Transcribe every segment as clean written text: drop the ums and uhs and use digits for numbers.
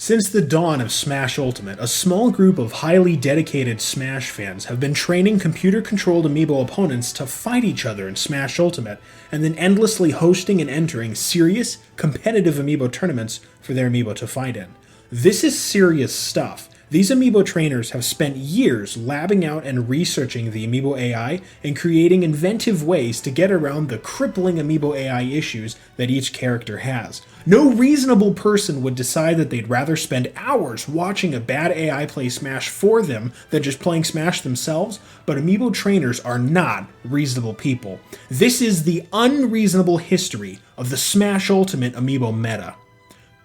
Since the dawn of Smash Ultimate, a small group of highly dedicated Smash fans have been training computer-controlled amiibo opponents to fight each other in Smash Ultimate, and then endlessly hosting and entering serious, competitive amiibo tournaments for their amiibo to fight in. This is serious stuff. These amiibo trainers have spent years labbing out and researching the amiibo AI and creating inventive ways to get around the crippling amiibo AI issues that each character has. No reasonable person would decide that they'd rather spend hours watching a bad AI play Smash for them than just playing Smash themselves, but amiibo trainers are not reasonable people. This is the unreasonable history of the Smash Ultimate amiibo meta.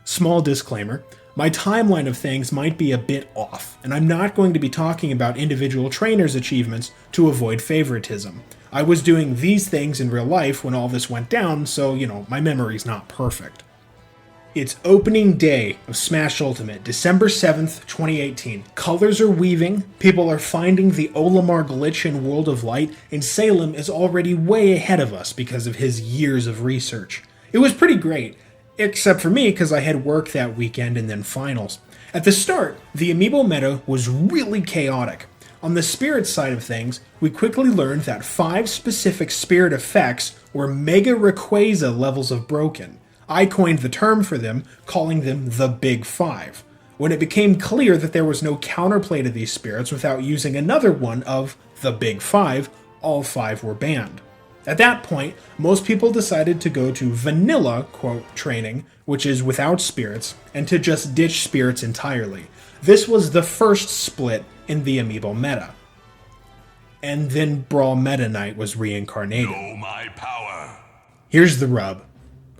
Small disclaimer. My timeline of things might be a bit off, and I'm not going to be talking about individual trainers' achievements to avoid favoritism. I was doing these things in real life when all this went down, so, my memory's not perfect. It's opening day of Smash Ultimate, December 7th, 2018. Colors are weaving, people are finding the Olimar glitch in World of Light, and Salem is already way ahead of us because of his years of research. It was pretty great. Except for me, because I had work that weekend and then finals. At the start, the amiibo meta was really chaotic. On the spirit side of things, we quickly learned that 5 specific spirit effects were Mega Rayquaza levels of broken. I coined the term for them, calling them the Big 5. When it became clear that there was no counterplay to these spirits without using another one of the Big 5, all 5 were banned. At that point, most people decided to go to vanilla, quote, training, which is without spirits, and to just ditch spirits entirely. This was the first split in the amiibo meta. And then Brawl Meta Knight was reincarnated. Know my power. Here's the rub.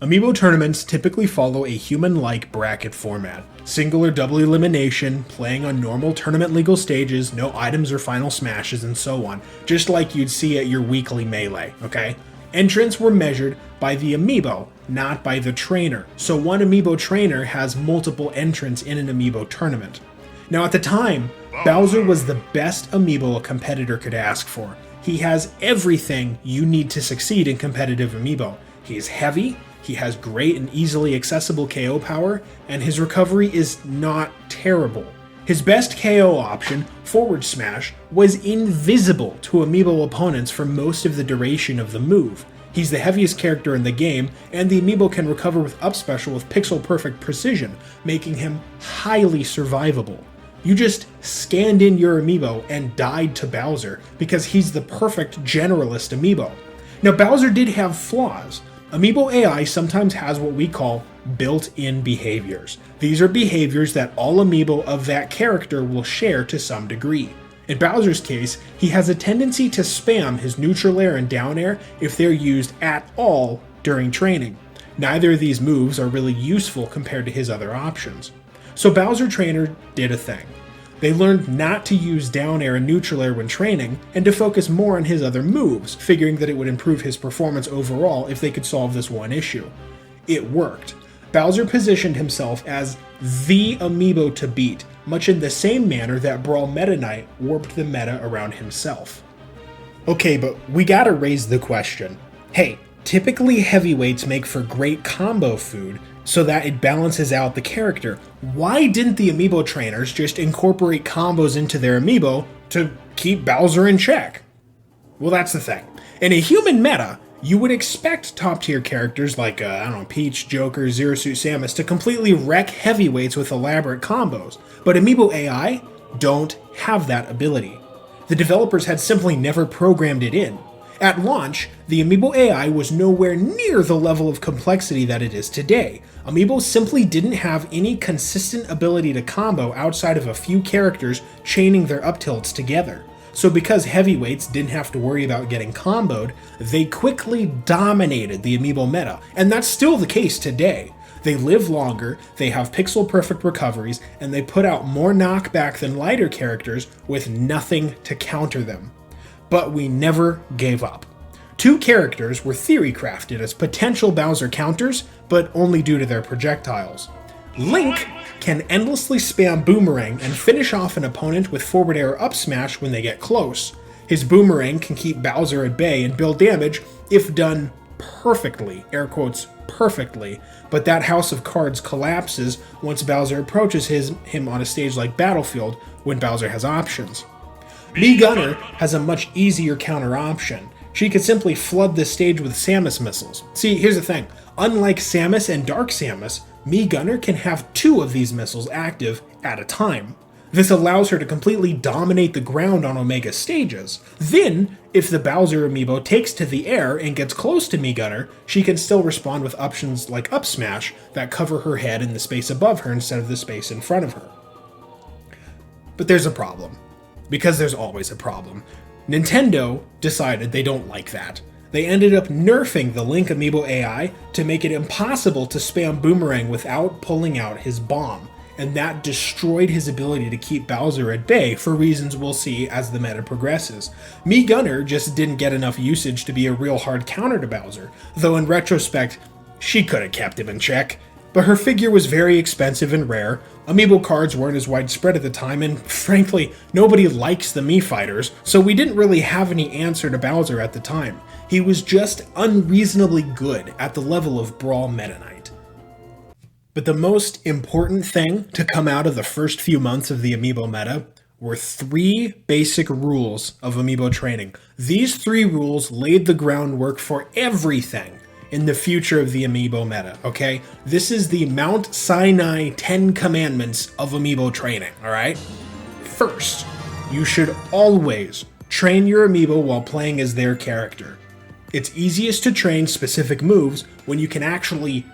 Amiibo tournaments typically follow a human-like bracket format. Single or double elimination, playing on normal tournament legal stages, no items or final smashes, and so on, just like you'd see at your weekly melee, okay? Entrants were measured by the amiibo, not by the trainer, so one amiibo trainer has multiple entrants in an amiibo tournament. Now at the time, Bowser was the best amiibo a competitor could ask for. He has everything you need to succeed in competitive amiibo. He's heavy, he has great and easily accessible KO power, and his recovery is not terrible. His best KO option, Forward Smash, was invisible to amiibo opponents for most of the duration of the move. He's the heaviest character in the game, and the amiibo can recover with up special with pixel-perfect precision, making him highly survivable. You just scanned in your amiibo and died to Bowser, because he's the perfect generalist amiibo. Now Bowser did have flaws. Amiibo AI sometimes has what we call built-in behaviors. These are behaviors that all amiibo of that character will share to some degree. In Bowser's case, he has a tendency to spam his neutral air and down air if they're used at all during training. Neither of these moves are really useful compared to his other options. So Bowser Trainer did a thing. They learned not to use down air and neutral air when training, and to focus more on his other moves, figuring that it would improve his performance overall if they could solve this one issue. It worked. Bowser positioned himself as the amiibo to beat, much in the same manner that Brawl Meta Knight warped the meta around himself. Okay, but we gotta raise the question. Hey, typically heavyweights make for great combo food, so that it balances out the character. Why didn't the amiibo trainers just incorporate combos into their amiibo to keep Bowser in check? Well, that's the thing. In a human meta, you would expect top-tier characters like, Peach, Joker, Zero Suit Samus to completely wreck heavyweights with elaborate combos, but amiibo AI don't have that ability. The developers had simply never programmed it in. At launch, the Amiibo AI was nowhere near the level of complexity that it is today. Amiibo simply didn't have any consistent ability to combo outside of a few characters chaining their up tilts together. So because heavyweights didn't have to worry about getting comboed, they quickly dominated the Amiibo meta, and that's still the case today. They live longer, they have pixel-perfect recoveries, and they put out more knockback than lighter characters with nothing to counter them. But we never gave up. 2 characters were theory-crafted as potential Bowser counters, but only due to their projectiles. Link can endlessly spam Boomerang and finish off an opponent with forward air up smash when they get close. His Boomerang can keep Bowser at bay and build damage if done perfectly, air quotes, perfectly, but that house of cards collapses once Bowser approaches him on a stage like Battlefield when Bowser has options. Mii Gunner has a much easier counter option. She could simply flood the stage with Samus missiles. See, here's the thing. Unlike Samus and Dark Samus, Mii Gunner can have 2 of these missiles active at a time. This allows her to completely dominate the ground on Omega stages. Then, if the Bowser amiibo takes to the air and gets close to Mii Gunner, she can still respond with options like Up Smash that cover her head in the space above her instead of the space in front of her. But there's a problem. Because there's always a problem. Nintendo decided they don't like that. They ended up nerfing the Link amiibo AI to make it impossible to spam Boomerang without pulling out his bomb, and that destroyed his ability to keep Bowser at bay for reasons we'll see as the meta progresses. Mii Gunner just didn't get enough usage to be a real hard counter to Bowser, though in retrospect, she could have kept him in check. But her figure was very expensive and rare, amiibo cards weren't as widespread at the time, and frankly, nobody likes the Mii fighters, so we didn't really have any answer to Bowser at the time. He was just unreasonably good at the level of Brawl Meta Knight. But the most important thing to come out of the first few months of the amiibo meta were 3 basic rules of amiibo training. These 3 rules laid the groundwork for everything in the future of the amiibo meta, okay? This is the Mount Sinai 10 Commandments of amiibo training, alright? First, you should always train your amiibo while playing as their character. It's easiest to train specific moves when you can actually,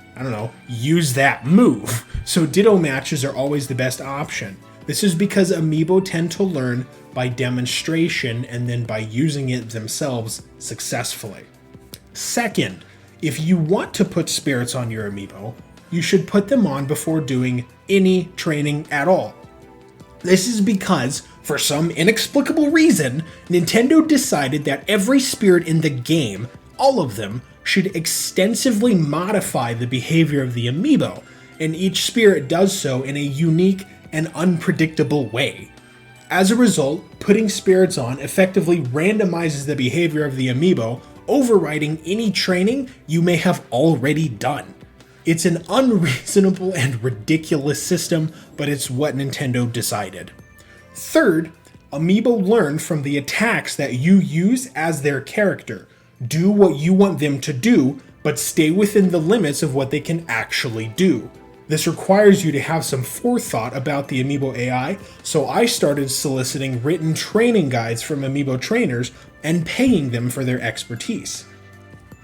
use that move. So Ditto matches are always the best option. This is because amiibo tend to learn by demonstration and then by using it themselves successfully. Second, if you want to put spirits on your amiibo, you should put them on before doing any training at all. This is because, for some inexplicable reason, Nintendo decided that every spirit in the game, all of them, should extensively modify the behavior of the amiibo, and each spirit does so in a unique and unpredictable way. As a result, putting spirits on effectively randomizes the behavior of the amiibo, overriding any training you may have already done. It's an unreasonable and ridiculous system, but it's what Nintendo decided. Third, amiibo learn from the attacks that you use as their character. Do what you want them to do, but stay within the limits of what they can actually do. This requires you to have some forethought about the amiibo AI, so I started soliciting written training guides from amiibo trainers and paying them for their expertise.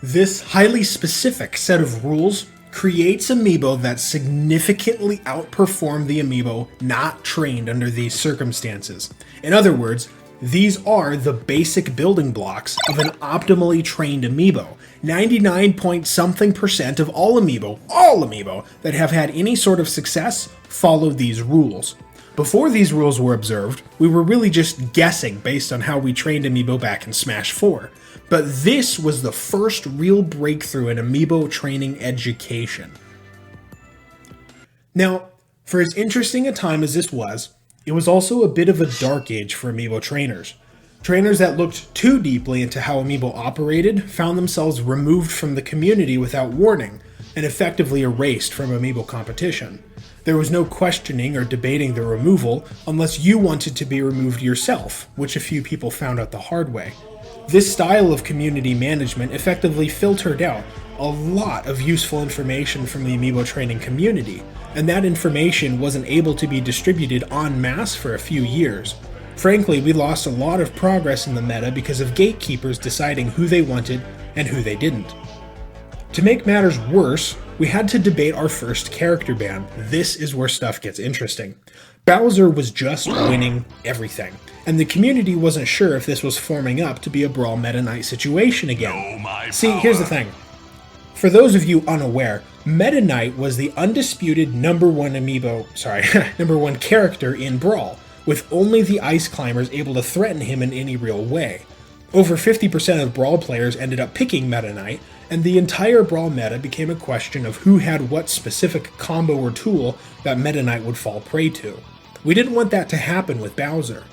This highly specific set of rules creates amiibo that significantly outperform the amiibo not trained under these circumstances. In other words, these are the basic building blocks of an optimally trained amiibo. 99% of all amiibo that have had any sort of success follow these rules. Before these rules were observed, we were really just guessing based on how we trained amiibo back in Smash 4. But this was the first real breakthrough in amiibo training education. Now, for as interesting a time as this was, it was also a bit of a dark age for amiibo trainers. Trainers that looked too deeply into how amiibo operated found themselves removed from the community without warning, and effectively erased from amiibo competition. There was no questioning or debating the removal unless you wanted to be removed yourself, which a few people found out the hard way. This style of community management effectively filtered out a lot of useful information from the amiibo training community, and that information wasn't able to be distributed en masse for a few years. Frankly, we lost a lot of progress in the meta because of gatekeepers deciding who they wanted and who they didn't. To make matters worse, we had to debate our first character ban. This is where stuff gets interesting. Bowser was just winning everything, and the community wasn't sure if this was forming up to be a Brawl Meta Knight situation again. See, here's the thing. For those of you unaware, Meta Knight was the undisputed number one character in Brawl, with only the Ice Climbers able to threaten him in any real way. Over 50% of Brawl players ended up picking Meta Knight, and the entire Brawl meta became a question of who had what specific combo or tool that Meta Knight would fall prey to. We didn't want that to happen with Bowser.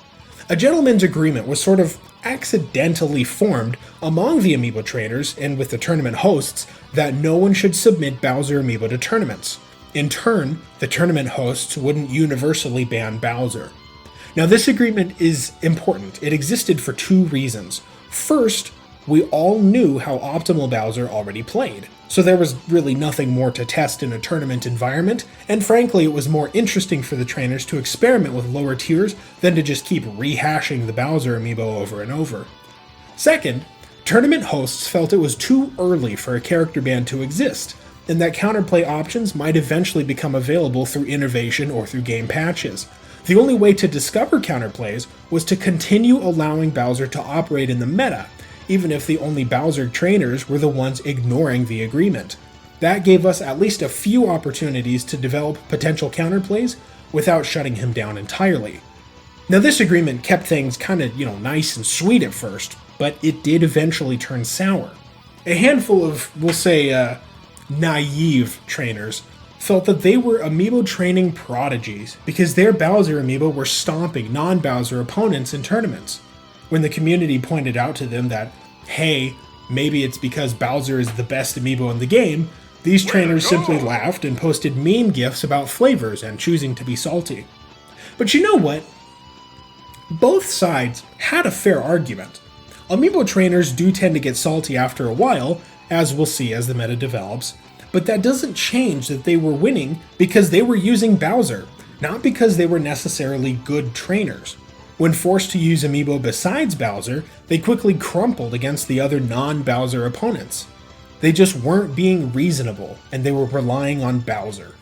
A gentleman's agreement was sort of accidentally formed among the Amiibo trainers and with the tournament hosts that no one should submit Bowser Amiibo to tournaments. In turn, the tournament hosts wouldn't universally ban Bowser. Now, this agreement is important. It existed for two reasons. First, we all knew how optimal Bowser already played, so there was really nothing more to test in a tournament environment, and frankly it was more interesting for the trainers to experiment with lower tiers than to just keep rehashing the Bowser amiibo over and over. Second, tournament hosts felt it was too early for a character ban to exist, and that counterplay options might eventually become available through innovation or through game patches. The only way to discover counterplays was to continue allowing Bowser to operate in the meta, even if the only Bowser trainers were the ones ignoring the agreement. That gave us at least a few opportunities to develop potential counterplays without shutting him down entirely. Now, this agreement kept things kinda, nice and sweet at first, but it did eventually turn sour. A handful of, we'll say, naive trainers felt that they were amiibo training prodigies because their Bowser amiibo were stomping non-Bowser opponents in tournaments. When the community pointed out to them that, hey, maybe it's because Bowser is the best amiibo in the game, these trainers simply laughed and posted meme gifs about flavors and choosing to be salty. But you know what? Both sides had a fair argument. Amiibo trainers do tend to get salty after a while, as we'll see as the meta develops, but that doesn't change that they were winning because they were using Bowser, not because they were necessarily good trainers. When forced to use amiibo besides Bowser, they quickly crumpled against the other non-Bowser opponents. They just weren't being reasonable, and they were relying on Bowser.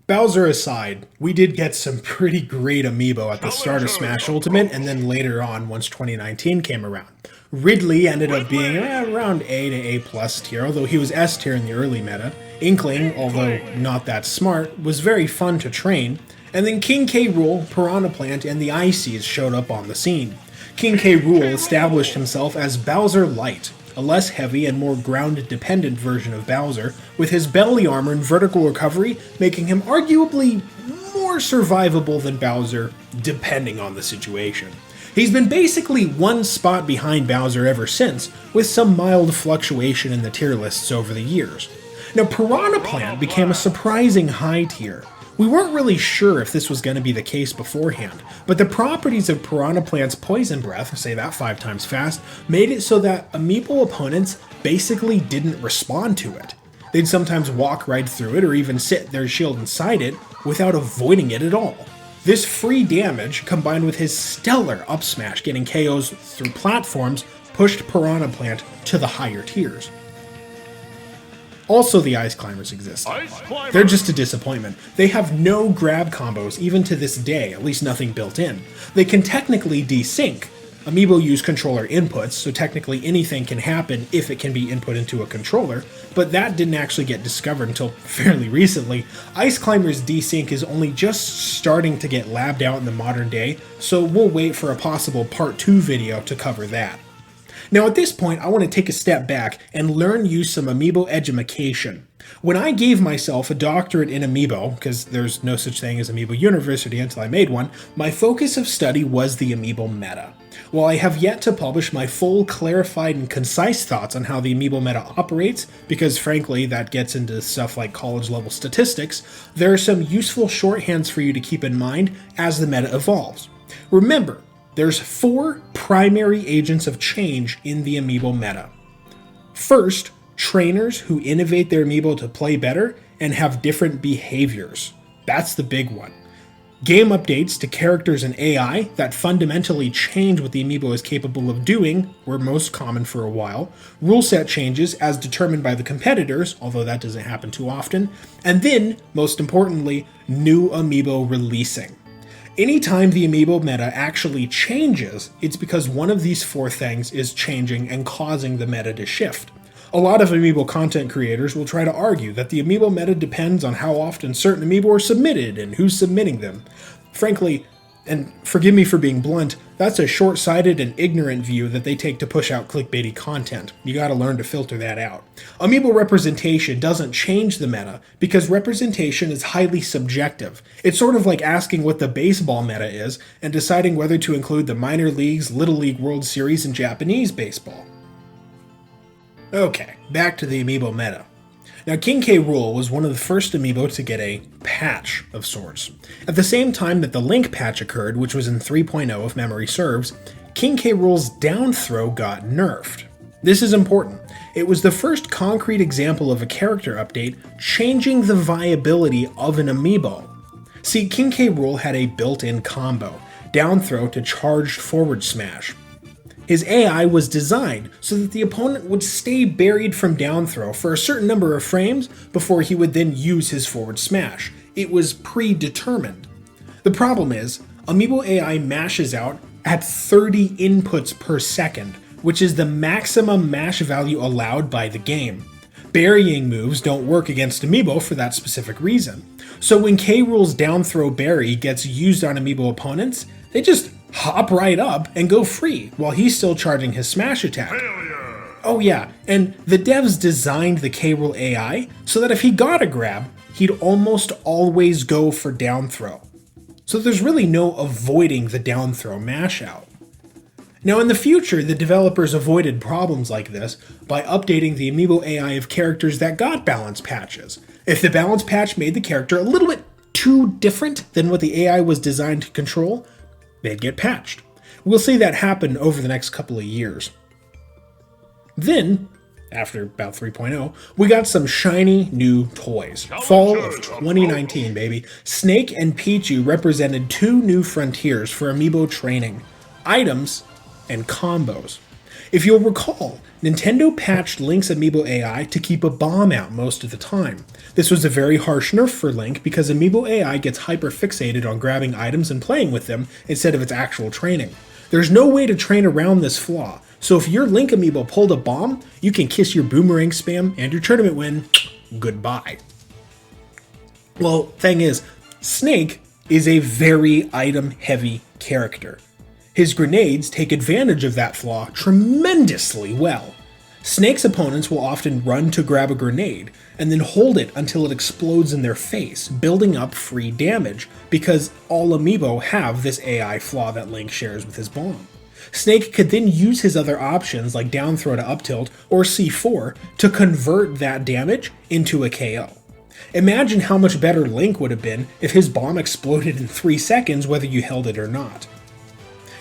Bowser aside, we did get some pretty great amiibo at the start of Smash Ultimate, and then later on once 2019 came around. Ridley ended up being around A to A+ tier, although he was S tier in the early meta. Inkling, although not that smart, was very fun to train. And then King K. Rool, Piranha Plant, and the Ices showed up on the scene. King K. Rool established himself as Bowser Light, a less heavy and more ground-dependent version of Bowser, with his belly armor and vertical recovery making him arguably more survivable than Bowser, depending on the situation. He's been basically one spot behind Bowser ever since, with some mild fluctuation in the tier lists over the years. Now, Piranha Plant became a surprising high tier. We weren't really sure if this was going to be the case beforehand, but the properties of Piranha Plant's Poison Breath, say that 5 times fast, made it so that amiibo opponents basically didn't respond to it. They'd sometimes walk right through it or even sit their shield inside it without avoiding it at all. This free damage, combined with his stellar up smash getting KOs through platforms, pushed Piranha Plant to the higher tiers. Also, the Ice Climbers exist. They're just a disappointment. They have no grab combos even to this day, at least nothing built in. They can technically desync. Amiibo use controller inputs, so technically anything can happen if it can be input into a controller, but that didn't actually get discovered until fairly recently. Ice Climbers desync is only just starting to get labbed out in the modern day, so we'll wait for a possible part 2 video to cover that. Now at this point, I want to take a step back and learn use some Amiibo edumacation. When I gave myself a doctorate in Amiibo, because there's no such thing as Amiibo University until I made one, my focus of study was the Amiibo meta. While I have yet to publish my full, clarified, and concise thoughts on how the Amiibo meta operates, because frankly that gets into stuff like college-level statistics, there are some useful shorthands for you to keep in mind as the meta evolves. Remember, there's 4 primary agents of change in the Amiibo meta. First, trainers who innovate their Amiibo to play better and have different behaviors. That's the big one. Game updates to characters and AI that fundamentally change what the Amiibo is capable of doing were most common for a while. Rule set changes as determined by the competitors, although that doesn't happen too often. And then, most importantly, new Amiibo releasing. Anytime the Amiibo meta actually changes, it's because one of these 4 things is changing and causing the meta to shift. A lot of Amiibo content creators will try to argue that the Amiibo meta depends on how often certain Amiibo are submitted and who's submitting them. Frankly, And forgive me for being blunt, that's a short-sighted and ignorant view that they take to push out clickbaity content. You gotta learn to filter that out. Amiibo representation doesn't change the meta, because representation is highly subjective. It's sort of like asking what the baseball meta is, and deciding whether to include the minor leagues, Little League World Series, and Japanese baseball. Okay, back to the Amiibo meta. Now, King K. Rool was one of the first amiibo to get a patch of sorts. At the same time that the Link patch occurred, which was in 3.0 if memory serves, King K. Rool's down throw got nerfed. This is important. It was the first concrete example of a character update changing the viability of an amiibo. See, King K. Rool had a built-in combo, down throw to charged forward smash. His AI was designed so that the opponent would stay buried from down throw for a certain number of frames before he would then use his forward smash. It was predetermined. The problem is, Amiibo AI mashes out at 30 inputs per second, which is the maximum mash value allowed by the game. Burying moves don't work against Amiibo for that specific reason. So when K. Rool's down throw bury gets used on Amiibo opponents, they just hop right up and go free while he's still charging his smash attack. Oh yeah, and the devs designed the K. Rool AI so that if he got a grab, he'd almost always go for down throw. So there's really no avoiding the down throw mash out. Now in the future, the developers avoided problems like this by updating the Amiibo AI of characters that got balance patches. If the balance patch made the character a little bit too different than what the AI was designed to control, they'd get patched. We'll see that happen over the next couple of years. Then, after about 3.0, we got some shiny new toys. Fall of 2019, baby. Snake and Pichu represented two new frontiers for Amiibo training: items and combos. If you'll recall, Nintendo patched Link's Amiibo AI to keep a bomb out most of the time. This was a very harsh nerf for Link because Amiibo AI gets hyper-fixated on grabbing items and playing with them instead of its actual training. There's no way to train around this flaw, so if your Link Amiibo pulled a bomb, you can kiss your boomerang spam and your tournament win goodbye. Well, thing is, Snake is a very item-heavy character. His grenades take advantage of that flaw tremendously well. Snake's opponents will often run to grab a grenade, and then hold it until it explodes in their face, building up free damage, because all Amiibo have this AI flaw that Link shares with his bomb. Snake could then use his other options like down throw to up tilt or C4 to convert that damage into a KO. Imagine how much better Link would have been if his bomb exploded in 3 seconds whether you held it or not.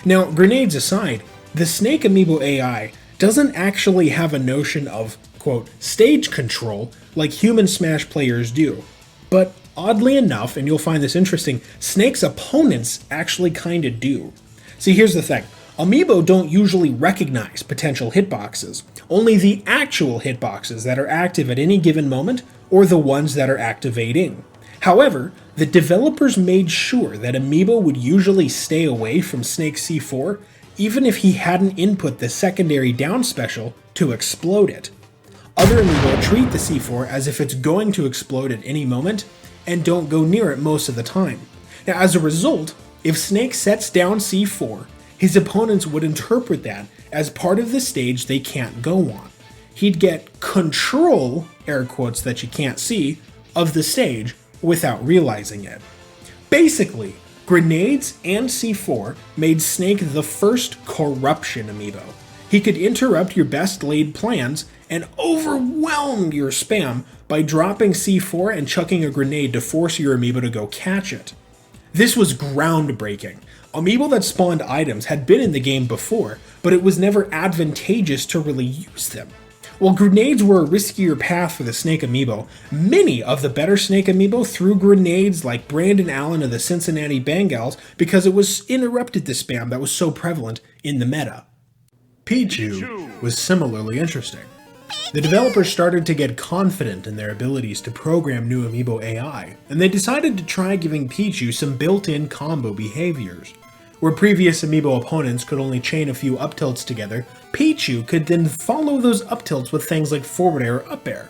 Now, grenades aside, the Snake Amiibo AI doesn't actually have a notion of, quote, stage control like human Smash players do. But oddly enough, and you'll find this interesting, Snake's opponents actually kinda do. See, here's the thing. Amiibo don't usually recognize potential hitboxes, only the actual hitboxes that are active at any given moment or the ones that are activating. However, the developers made sure that Amiibo would usually stay away from Snake C4 even if he hadn't input the secondary down special to explode it. Other Amiibo treat the C4 as if it's going to explode at any moment and don't go near it most of the time. Now as a result, if Snake sets down C4, his opponents would interpret that as part of the stage they can't go on. He'd get control, air quotes that you can't see, of the stage without realizing it. Basically, grenades and C4 made Snake the first corruption Amiibo. He could interrupt your best laid plans and overwhelm your spam by dropping C4 and chucking a grenade to force your Amiibo to go catch it. This was groundbreaking. Amiibo that spawned items had been in the game before, but it was never advantageous to really use them. While grenades were a riskier path for the Snake Amiibo, many of the better Snake Amiibo threw grenades like Brandon Allen of the Cincinnati Bengals because it was interrupted the spam that was so prevalent in the meta. Pichu was similarly interesting. The developers started to get confident in their abilities to program new Amiibo AI, and they decided to try giving Pichu some built-in combo behaviors. Where previous Amiibo opponents could only chain a few up tilts together, Pichu could then follow those up tilts with things like forward air or up air.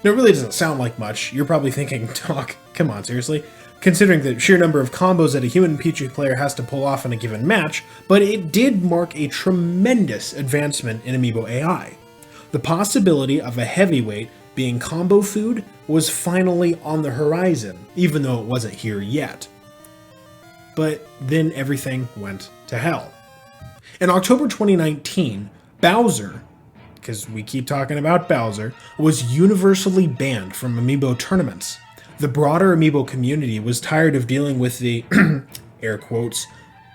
Now it really doesn't sound like much. You're probably thinking, Doc, come on, seriously? considering the sheer number of combos that a human Pichu player has to pull off in a given match, but it did mark a tremendous advancement in Amiibo AI. The possibility of a heavyweight being combo food was finally on the horizon, even though it wasn't here yet. But then everything went to hell. In October 2019, Bowser, because we keep talking about Bowser, was universally banned from Amiibo tournaments. The broader Amiibo community was tired of dealing with the, air quotes,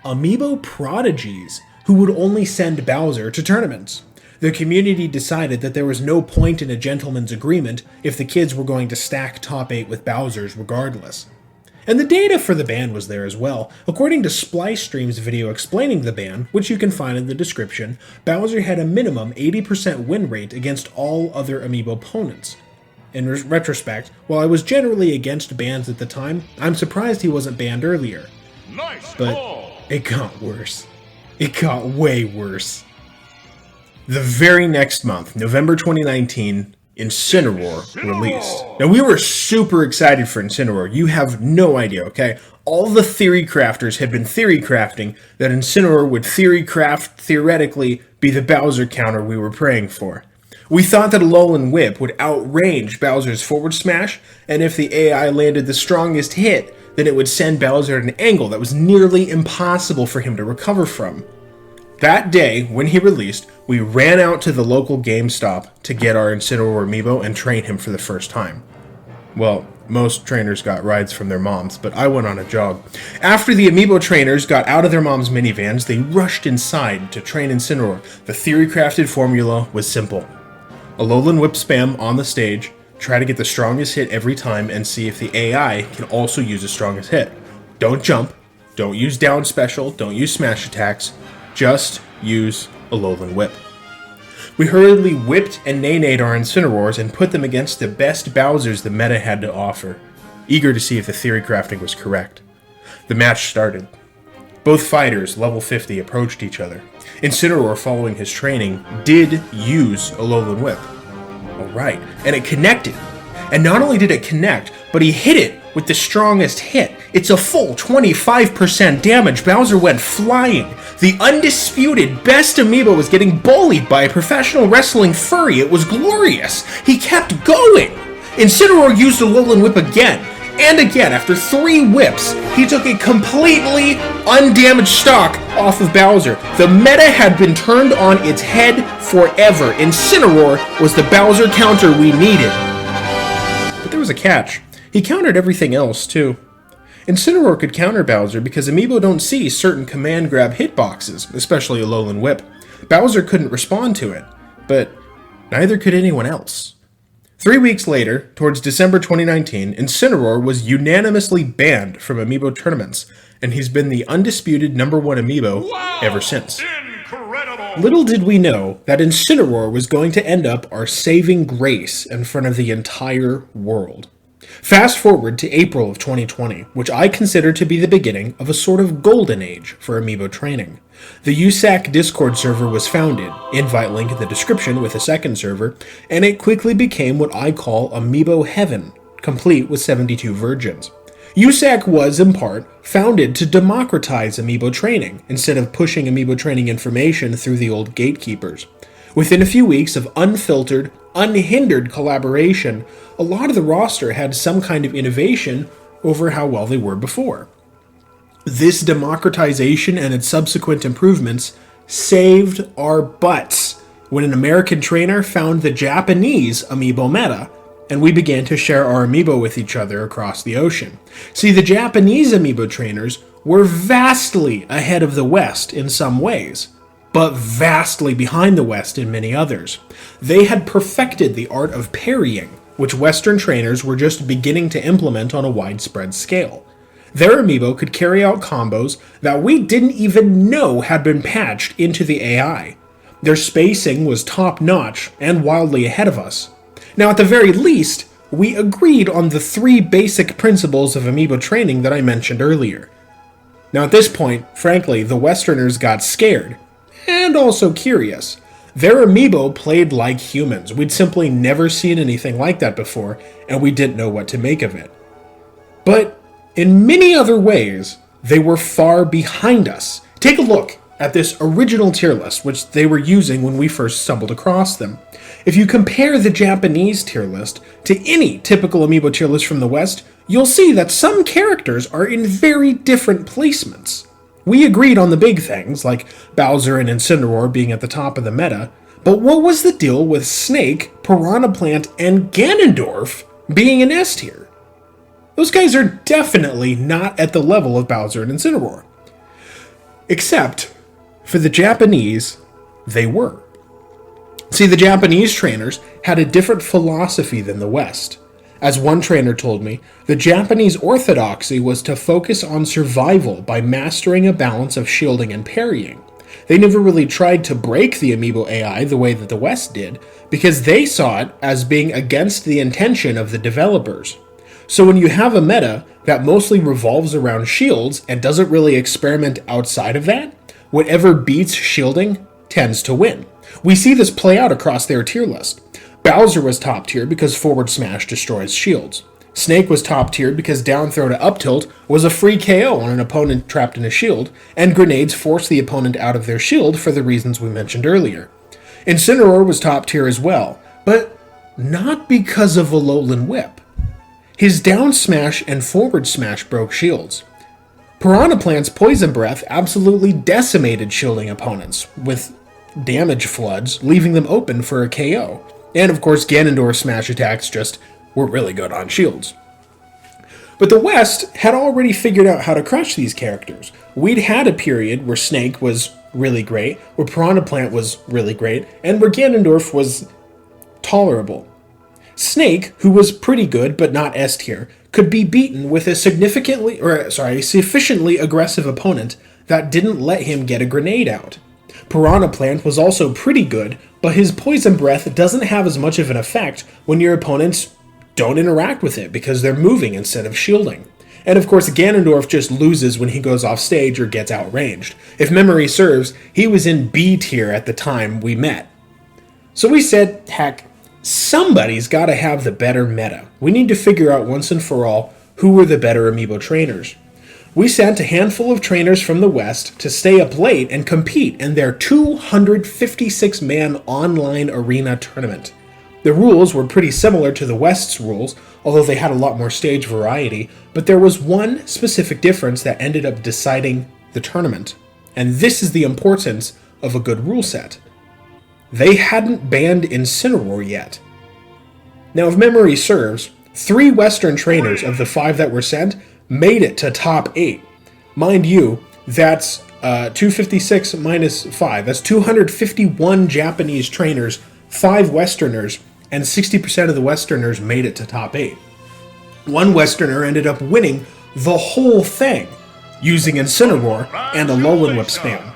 Amiibo prodigies who would only send Bowser to tournaments. The community decided that there was no point in a gentleman's agreement if the kids were going to stack top 8 with Bowser's regardless. And the data for the ban was there as well. According to Splicestream's video explaining the ban, which you can find in the description, Bowser had a minimum 80% win rate against all other Amiibo opponents. In retrospect, while I was generally against bans at the time, I'm surprised he wasn't banned earlier. Nice but ball. It got worse. It got way worse. The very next month, November 2019, Incineroar released. Now, we were super excited for Incineroar. You have no idea, okay? All the theory crafters had been theory crafting that Incineroar would theoretically be the Bowser counter we were praying for. We thought that Alolan Whip would outrange Bowser's forward smash, and if the AI landed the strongest hit, then it would send Bowser at an angle that was nearly impossible for him to recover from. That day, when he released, we ran out to the local GameStop to get our Incineroar amiibo and train him for the first time. Well, most trainers got rides from their moms, but I went on a jog. After the amiibo trainers got out of their moms' minivans, they rushed inside to train Incineroar. The theory-crafted formula was simple. Alolan Whip spam on the stage, try to get the strongest hit every time and see if the AI can also use the strongest hit. Don't jump, don't use down special, don't use smash attacks, just use Alolan Whip. We hurriedly whipped and nay-nayed our Incineroars and put them against the best Bowsers the meta had to offer, eager to see if the theory crafting was correct. The match started. Both fighters, level 50, approached each other. Incineroar, following his training, did use Alolan Whip. Alright, and it connected. And not only did it connect, but he hit it with the strongest hit. It's a full 25% damage. Bowser went flying. The undisputed best amiibo was getting bullied by a professional wrestling furry. It was glorious. He kept going. Incineroar used Alolan Whip again. And again, after 3 whips, he took a completely undamaged stock off of Bowser. The meta had been turned on its head forever. Incineroar was the Bowser counter we needed. But there was a catch. He countered everything else, too. Incineroar could counter Bowser because Amiibo don't see certain command grab hitboxes, especially Alolan Whip. Bowser couldn't respond to it, but neither could anyone else. 3 weeks later, towards December 2019, Incineroar was unanimously banned from Amiibo tournaments, and he's been the undisputed #1 Amiibo ever since. Incredible. Little did we know that Incineroar was going to end up our saving grace in front of the entire world. Fast forward to April of 2020, which I consider to be the beginning of a sort of golden age for Amiibo training. The USAC Discord server was founded, invite link in the description with a second server, and it quickly became what I call Amiibo Heaven, complete with 72 virgins. USAC was, in part, founded to democratize Amiibo training, instead of pushing Amiibo training information through the old gatekeepers. Within a few weeks of unfiltered, unhindered collaboration, a lot of the roster had some kind of innovation over how well they were before. This democratization and its subsequent improvements saved our butts when an American trainer found the Japanese Amiibo meta, and we began to share our Amiibo with each other across the ocean. See, the Japanese Amiibo trainers were vastly ahead of the West in some ways, but vastly behind the West in many others. They had perfected the art of parrying, which Western trainers were just beginning to implement on a widespread scale. Their Amiibo could carry out combos that we didn't even know had been patched into the AI. Their spacing was top-notch and wildly ahead of us. Now, at the very least, we agreed on the 3 basic principles of Amiibo training that I mentioned earlier. Now, at this point, frankly, the Westerners got scared, and also curious. Their Amiibo played like humans. We'd simply never seen anything like that before, and we didn't know what to make of it. But In many other ways, they were far behind us. Take a look at this original tier list, which they were using when we first stumbled across them. If you compare the Japanese tier list to any typical Amiibo tier list from the West, you'll see that some characters are in very different placements. We agreed on the big things, like Bowser and Incineroar being at the top of the meta, but what was the deal with Snake, Piranha Plant, and Ganondorf being in S tier? Those guys are definitely not at the level of Bowser and Incineroar. Except, for the Japanese, they were. See, the Japanese trainers had a different philosophy than the West. As one trainer told me, the Japanese orthodoxy was to focus on survival by mastering a balance of shielding and parrying. They never really tried to break the Amiibo AI the way that the West did, because they saw it as being against the intention of the developers. So when you have a meta that mostly revolves around shields and doesn't really experiment outside of that, whatever beats shielding tends to win. We see this play out across their tier list. Bowser was top tier because forward smash destroys shields. Snake was top tiered because down throw to up tilt was a free KO on an opponent trapped in a shield, and grenades forced the opponent out of their shield for the reasons we mentioned earlier. Incineroar was top tier as well, but not because of Alolan Whip. His down smash and forward smash broke shields. Piranha Plant's Poison Breath absolutely decimated shielding opponents, with damage floods, leaving them open for a KO. And of course, Ganondorf's smash attacks just were really good on shields. But the West had already figured out how to crush these characters. We'd had a period where Snake was really great, where Piranha Plant was really great, and where Ganondorf was tolerable. Snake, who was pretty good but not S tier, could be beaten with a sufficiently aggressive opponent that didn't let him get a grenade out. Piranha Plant was also pretty good, but his Poison Breath doesn't have as much of an effect when your opponents don't interact with it because they're moving instead of shielding. And of course, Ganondorf just loses when he goes off stage or gets outranged. If memory serves, he was in B tier at the time we met. So we said, heck, somebody's got to have the better meta. We need to figure out once and for all who were the better Amiibo trainers. We sent a handful of trainers from the West to stay up late and compete in their 256-man online arena tournament. The rules were pretty similar to the West's rules, although they had a lot more stage variety, but there was one specific difference that ended up deciding the tournament. And this is the importance of a good rule set. They hadn't banned Incineroar yet. Now, if memory serves, 3 Western trainers of the 5 that were sent made it to top 8. Mind you, that's 256 minus 5. That's 251 Japanese trainers, 5 Westerners, and 60% of the Westerners made it to top 8. One Westerner ended up winning the whole thing, using Incineroar and Alolan Whip spam.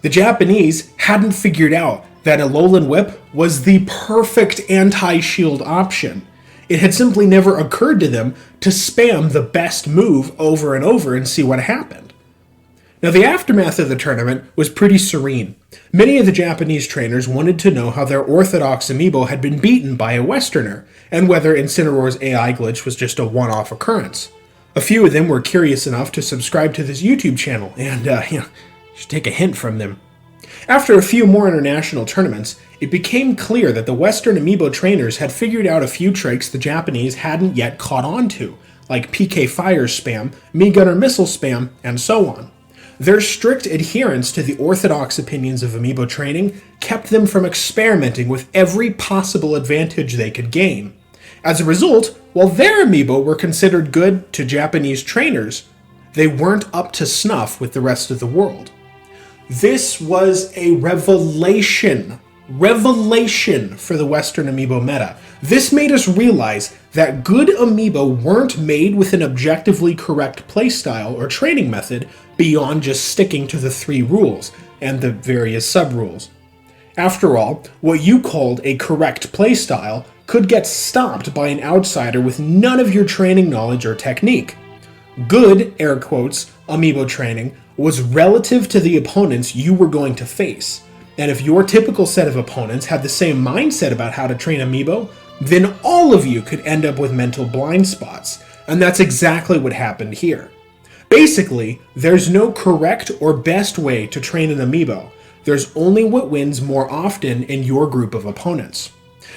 The Japanese hadn't figured out that Alolan Whip was the perfect anti-shield option. It had simply never occurred to them to spam the best move over and over and see what happened. Now, the aftermath of the tournament was pretty serene. Many of the Japanese trainers wanted to know how their orthodox amiibo had been beaten by a Westerner, and whether Incineroar's AI glitch was just a one-off occurrence. A few of them were curious enough to subscribe to this YouTube channel, and, you should take a hint from them. After a few more international tournaments, it became clear that the Western amiibo trainers had figured out a few tricks the Japanese hadn't yet caught on to, like PK Fire spam, Mii Gunner Missile spam, and so on. Their strict adherence to the orthodox opinions of amiibo training kept them from experimenting with every possible advantage they could gain. As a result, while their amiibo were considered good to Japanese trainers, they weren't up to snuff with the rest of the world. This was a revelation for the Western amiibo meta. This made us realize that good amiibo weren't made with an objectively correct playstyle or training method beyond just sticking to the 3 rules and the various sub-rules. After all, what you called a correct playstyle could get stopped by an outsider with none of your training knowledge or technique. Good, air quotes, amiibo training was relative to the opponents you were going to face. And if your typical set of opponents had the same mindset about how to train amiibo, then all of you could end up with mental blind spots, And that's exactly what happened here. Basically, there's no correct or best way to train an amiibo. There's only what wins more often in your group of opponents.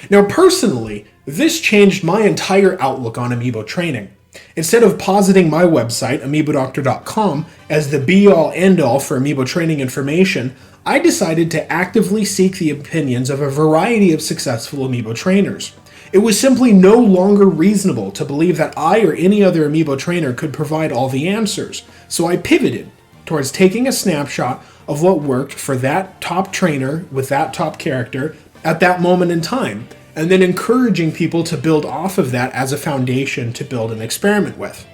Now personally, this changed my entire outlook on amiibo training. Instead of positing my website, amiibodoctor.com, as the be-all end-all for amiibo training information, I decided to actively seek the opinions of a variety of successful amiibo trainers. It was simply no longer reasonable to believe that I or any other amiibo trainer could provide all the answers, so I pivoted towards taking a snapshot of what worked for that top trainer with that top character at that moment in time, and then encouraging people to build off of that as a foundation to build an experiment with.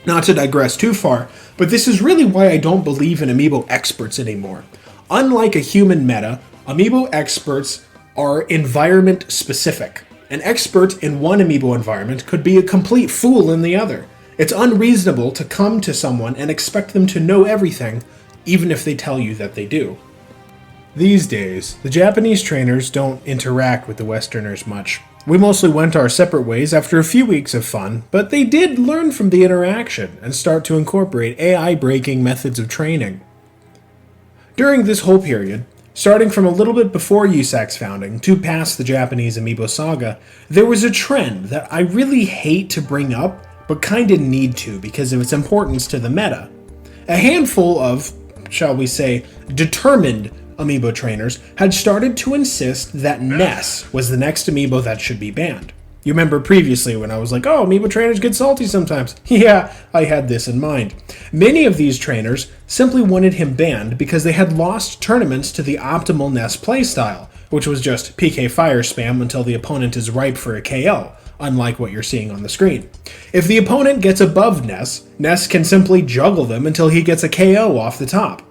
Not to digress too far, but this is really why I don't believe in amiibo experts anymore. Unlike a human meta, amiibo experts are environment specific. An expert in one amiibo environment could be a complete fool in the other. It's unreasonable to come to someone and expect them to know everything, even if they tell you that they do. These days, the Japanese trainers don't interact with the Westerners much. We mostly went our separate ways after a few weeks of fun, but they did learn from the interaction and start to incorporate AI-breaking methods of training. During this whole period, starting from a little bit before USAC's founding to past the Japanese amiibo saga, there was a trend that I really hate to bring up, but kinda need to because of its importance to the meta. A handful of, shall we say, determined amiibo trainers had started to insist that Ness was the next amiibo that should be banned. You remember previously when I was like, oh, amiibo trainers get salty sometimes. Yeah, I had this in mind. Many of these trainers simply wanted him banned because they had lost tournaments to the optimal Ness playstyle, which was just PK fire spam until the opponent is ripe for a KO, unlike what you're seeing on the screen. If the opponent gets above Ness, Ness can simply juggle them until he gets a KO off the top.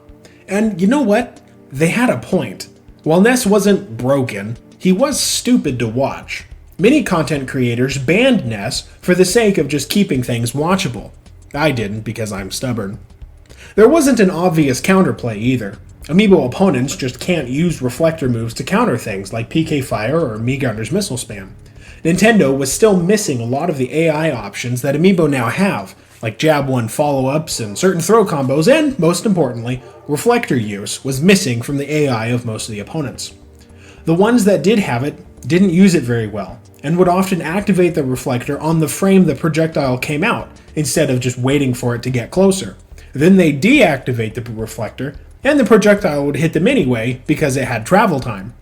And you know what? They had a point. While Ness wasn't broken, he was stupid to watch. Many content creators banned Ness for the sake of just keeping things watchable. I didn't because I'm stubborn. There wasn't an obvious counterplay either. Amiibo opponents just can't use reflector moves to counter things like PK Fire or Megarder's missile spam. Nintendo was still missing a lot of the AI options that Amiibo now have, like jab 1 follow-ups and certain throw combos, and, most importantly, reflector use was missing from the AI of most of the opponents. The ones that did have it didn't use it very well, and would often activate the reflector on the frame the projectile came out, instead of just waiting for it to get closer. Then they deactivate the reflector, and the projectile would hit them anyway because it had travel time.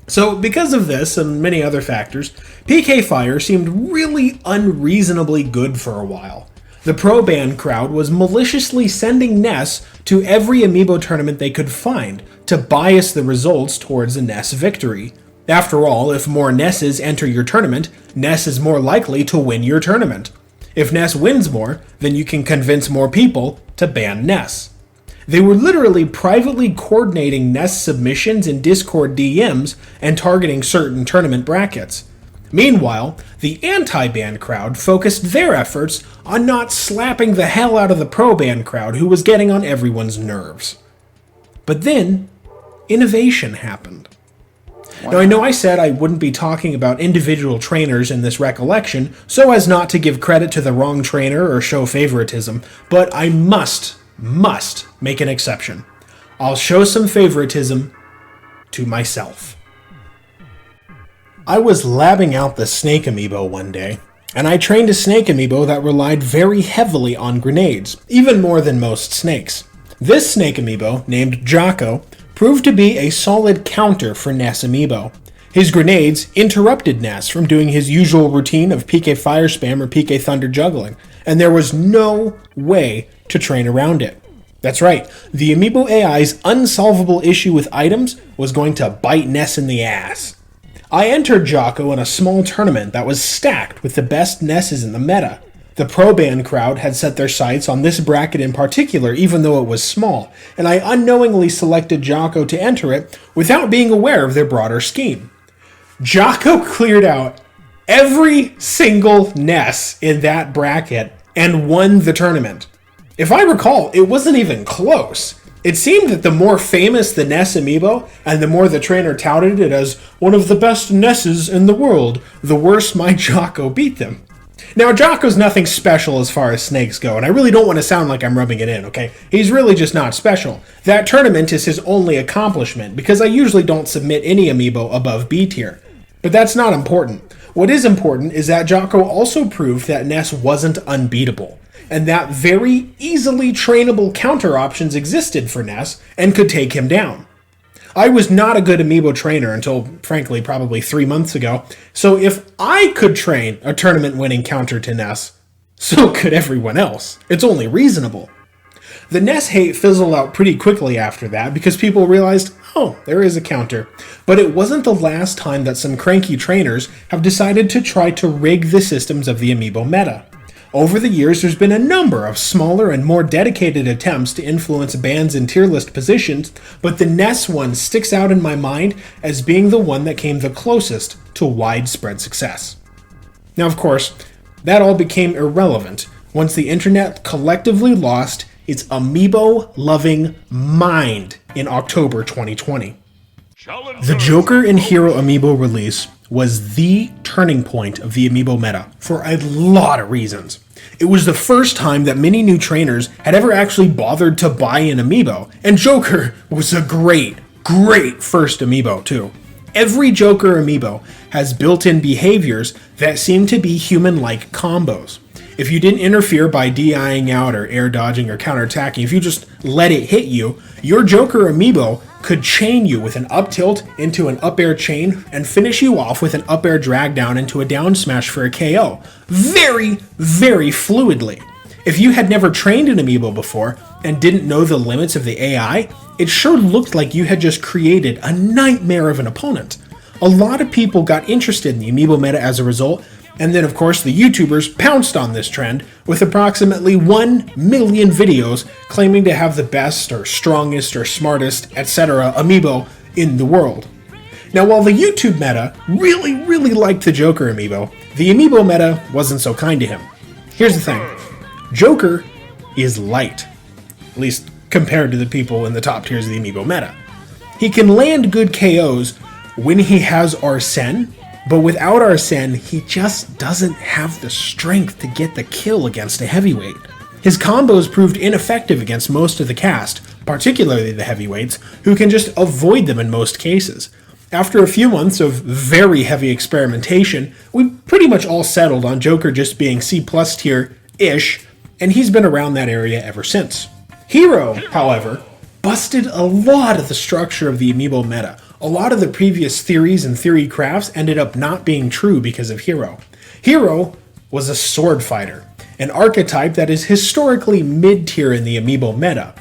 So because of this and many other factors, PK Fire seemed really unreasonably good for a while. The pro ban crowd was maliciously sending Ness to every amiibo tournament they could find to bias the results towards a Ness victory. After all, if more Nesses enter your tournament, Ness is more likely to win your tournament. If Ness wins more, then you can convince more people to ban Ness. They were literally privately coordinating Ness submissions in Discord DMs and targeting certain tournament brackets. Meanwhile, the anti-ban crowd focused their efforts on not slapping the hell out of the pro-ban crowd who was getting on everyone's nerves. But then, innovation happened. Now, I know I said I wouldn't be talking about individual trainers in this recollection so as not to give credit to the wrong trainer or show favoritism, but I must make an exception. I'll show some favoritism to myself. I was labbing out the Snake Amiibo one day, and I trained a Snake Amiibo that relied very heavily on grenades, even more than most snakes. This Snake Amiibo, named Jocko, proved to be a solid counter for Ness Amiibo. His grenades interrupted Ness from doing his usual routine of PK Fire Spam or PK Thunder juggling, and there was no way to train around it. That's right, the Amiibo AI's unsolvable issue with items was going to bite Ness in the ass. I entered Jocko in a small tournament that was stacked with the best Nesses in the meta. The pro-ban crowd had set their sights on this bracket in particular, even though it was small, and I unknowingly selected Jocko to enter it without being aware of their broader scheme. Jocko cleared out every single Ness in that bracket and won the tournament. If I recall, it wasn't even close. It seemed that the more famous the Ness Amiibo, and the more the trainer touted it as one of the best Nesses in the world, the worse my Jocko beat them. Now, Jocko's nothing special as far as snakes go, and I really don't want to sound like I'm rubbing it in, okay? He's really just not special. That tournament is his only accomplishment, because I usually don't submit any amiibo above B tier. But that's not important. What is important is that Jocko also proved that Ness wasn't unbeatable, and that very easily trainable counter options existed for Ness and could take him down. I was not a good amiibo trainer until, frankly, probably 3 months ago, so if I could train a tournament-winning counter to Ness, so could everyone else. It's only reasonable. The Ness hate fizzled out pretty quickly after that because people realized, oh, there is a counter. But it wasn't the last time that some cranky trainers have decided to try to rig the systems of the amiibo meta. Over the years, there's been a number of smaller and more dedicated attempts to influence bans in tier list positions, but the Ness one sticks out in my mind as being the one that came the closest to widespread success. Now, of course, that all became irrelevant once the internet collectively lost its amiibo-loving mind in October 2020. The Joker and Hero amiibo release was the turning point of the amiibo meta for a lot of reasons. It was the first time that many new trainers had ever actually bothered to buy an amiibo, and Joker was a great first amiibo too. Every Joker amiibo has built-in behaviors that seem to be human-like combos. If you didn't interfere by DIing out or air dodging or counterattacking, if you just let it hit you, your Joker amiibo could chain you with an up tilt into an up air chain and finish you off with an up air drag down into a down smash for a KO. Very fluidly. If you had never trained an amiibo before and didn't know the limits of the AI, it sure looked like you had just created a nightmare of an opponent. A lot of people got interested in the amiibo meta as a result, and then of course the YouTubers pounced on this trend with approximately 1 million videos claiming to have the best or strongest or smartest, etc. amiibo in the world. Now while the YouTube meta really liked the Joker amiibo, the amiibo meta wasn't so kind to him. Here's the thing, Joker is light, at least compared to the people in the top tiers of the amiibo meta. He can land good KOs when he has Arsene, but without Arsene, he just doesn't have the strength to get the kill against a heavyweight. His combos proved ineffective against most of the cast, particularly the heavyweights, who can just avoid them in most cases. After a few months of very heavy experimentation, we pretty much all settled on Joker just being C+ tier-ish, and he's been around that area ever since. Hero, however, busted a lot of the structure of the amiibo meta. A lot of the previous theories and theory crafts ended up not being true because of Hero. Hero was a sword fighter, an archetype that is historically mid-tier in the amiibo meta.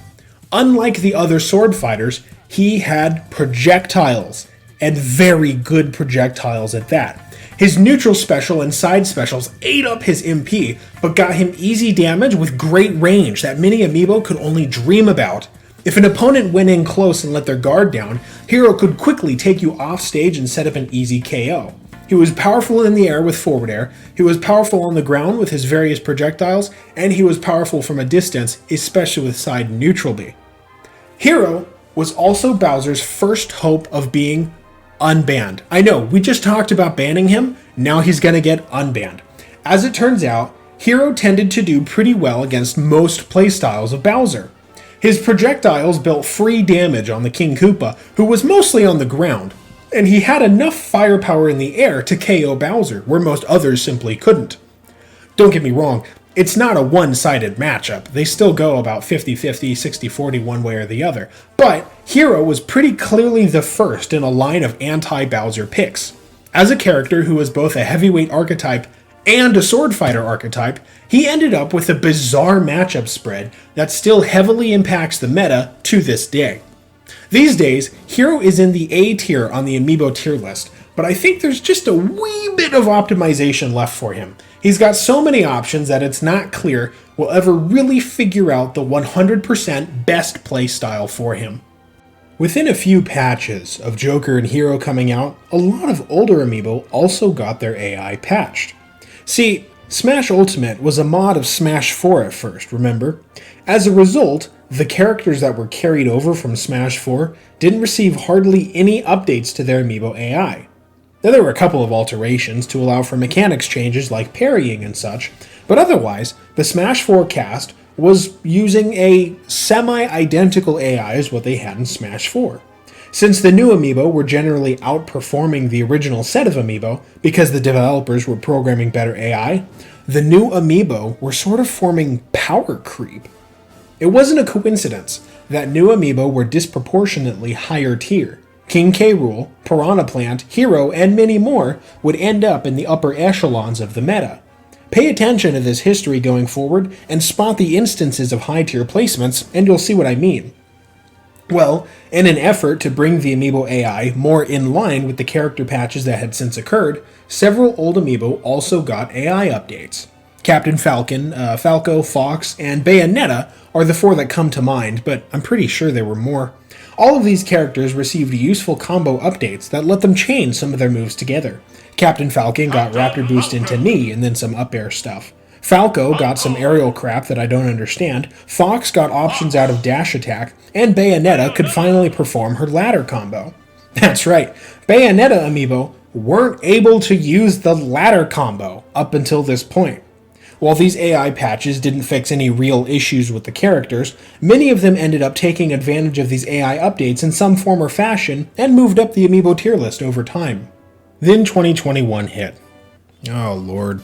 Unlike the other sword fighters, he had projectiles, and very good projectiles at that. His neutral special and side specials ate up his MP, but got him easy damage with great range that many amiibo could only dream about. If an opponent went in close and let their guard down, Hero could quickly take you off stage and set up an easy KO. He was powerful in the air with forward air, he was powerful on the ground with his various projectiles, and he was powerful from a distance, especially with side neutral B. Hero was also Bowser's first hope of being unbanned. I know, we just talked about banning him, now he's gonna get unbanned. As it turns out, Hero tended to do pretty well against most playstyles of Bowser. His projectiles built free damage on the King Koopa, who was mostly on the ground, and he had enough firepower in the air to KO Bowser, where most others simply couldn't. Don't get me wrong, it's not a one-sided matchup, they still go about 50-50, 60-40 one way or the other, but Hero was pretty clearly the first in a line of anti-Bowser picks. As a character who was both a heavyweight archetype and a sword fighter archetype, he ended up with a bizarre matchup spread that still heavily impacts the meta to this day. These days, Hero is in the A tier on the amiibo tier list, but I think there's just a wee bit of optimization left for him. He's got so many options that it's not clear we'll ever really figure out the 100% best playstyle for him. Within a few patches of Joker and Hero coming out, a lot of older amiibo also got their AI patched. See, Smash Ultimate was a mod of Smash 4 at first, remember? As a result, the characters that were carried over from Smash 4 didn't receive hardly any updates to their amiibo AI. Now, there were a couple of alterations to allow for mechanics changes like parrying and such, but otherwise, the Smash 4 cast was using a semi-identical AI as what they had in Smash 4. Since the new Amiibo were generally outperforming the original set of Amiibo because the developers were programming better AI, the new Amiibo were sort of forming power creep. It wasn't a coincidence that new Amiibo were disproportionately higher tier. King K. Rool, Piranha Plant, Hero, and many more would end up in the upper echelons of the meta. Pay attention to this history going forward and spot the instances of high tier placements, and you'll see what I mean. Well, in an effort to bring the Amiibo AI more in line with the character patches that had since occurred, several old Amiibo also got AI updates. Captain Falcon, Falco, Fox, and Bayonetta are the four that come to mind, but I'm pretty sure there were more. All of these characters received useful combo updates that let them chain some of their moves together. Captain Falcon got Raptor Boost into knee and then some up air stuff. Falco got some aerial crap that I don't understand, Fox got options out of dash attack, and Bayonetta could finally perform her ladder combo. That's right, Bayonetta Amiibo weren't able to use the ladder combo up until this point. While these AI patches didn't fix any real issues with the characters, many of them ended up taking advantage of these AI updates in some form or fashion and moved up the Amiibo tier list over time. Then 2021 hit. Oh lord.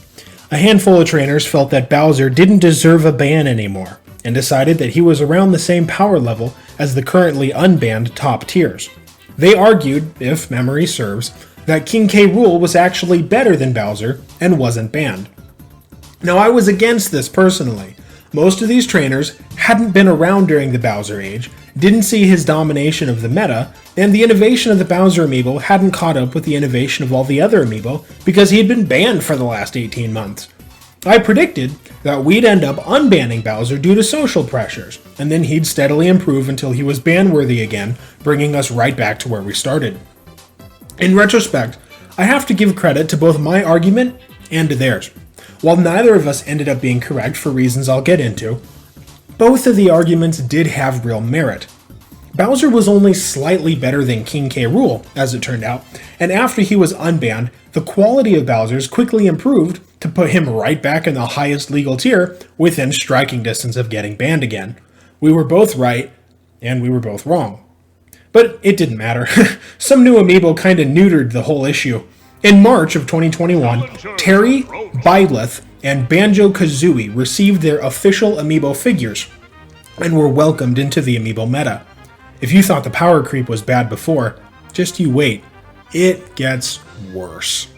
A handful of trainers felt that Bowser didn't deserve a ban anymore, and decided that he was around the same power level as the currently unbanned top tiers. They argued, if memory serves, that King K. Rool was actually better than Bowser and wasn't banned. Now, I was against this personally. Most of these trainers hadn't been around during the Bowser age, didn't see his domination of the meta, and the innovation of the Bowser Amiibo hadn't caught up with the innovation of all the other Amiibo because he had been banned for the last 18 months. I predicted that we'd end up unbanning Bowser due to social pressures, and then he'd steadily improve until he was ban-worthy again, bringing us right back to where we started. In retrospect, I have to give credit to both my argument and to theirs. While neither of us ended up being correct for reasons I'll get into, both of the arguments did have real merit. Bowser was only slightly better than King K. Rool, as it turned out, and after he was unbanned, the quality of Bowser's quickly improved to put him right back in the highest legal tier within striking distance of getting banned again. We were both right, and we were both wrong. But it didn't matter. Some new Amiibo kinda neutered the whole issue. In March of 2021, Terry, Byleth, and Banjo-Kazooie received their official Amiibo figures and were welcomed into the Amiibo meta. If you thought the power creep was bad before, just you wait. It gets worse.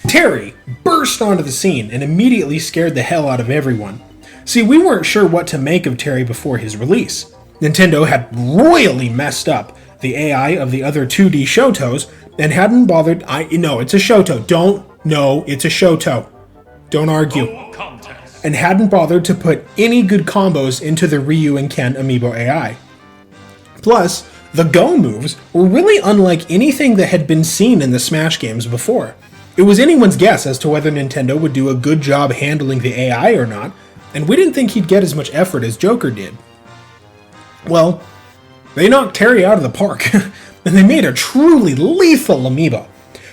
Terry burst onto the scene and immediately scared the hell out of everyone. See, we weren't sure what to make of Terry before his release. Nintendo had royally messed up the AI of the other 2D Shotos and hadn't bothered. It's a Shoto. It's a Shoto. Don't argue. And hadn't bothered to put any good combos into the Ryu and Ken Amiibo AI. Plus, the Go moves were really unlike anything that had been seen in the Smash games before. It was anyone's guess as to whether Nintendo would do a good job handling the AI or not, and we didn't think he'd get as much effort as Joker did. Well, they knocked Terry out of the park, and they made a truly lethal Amiibo.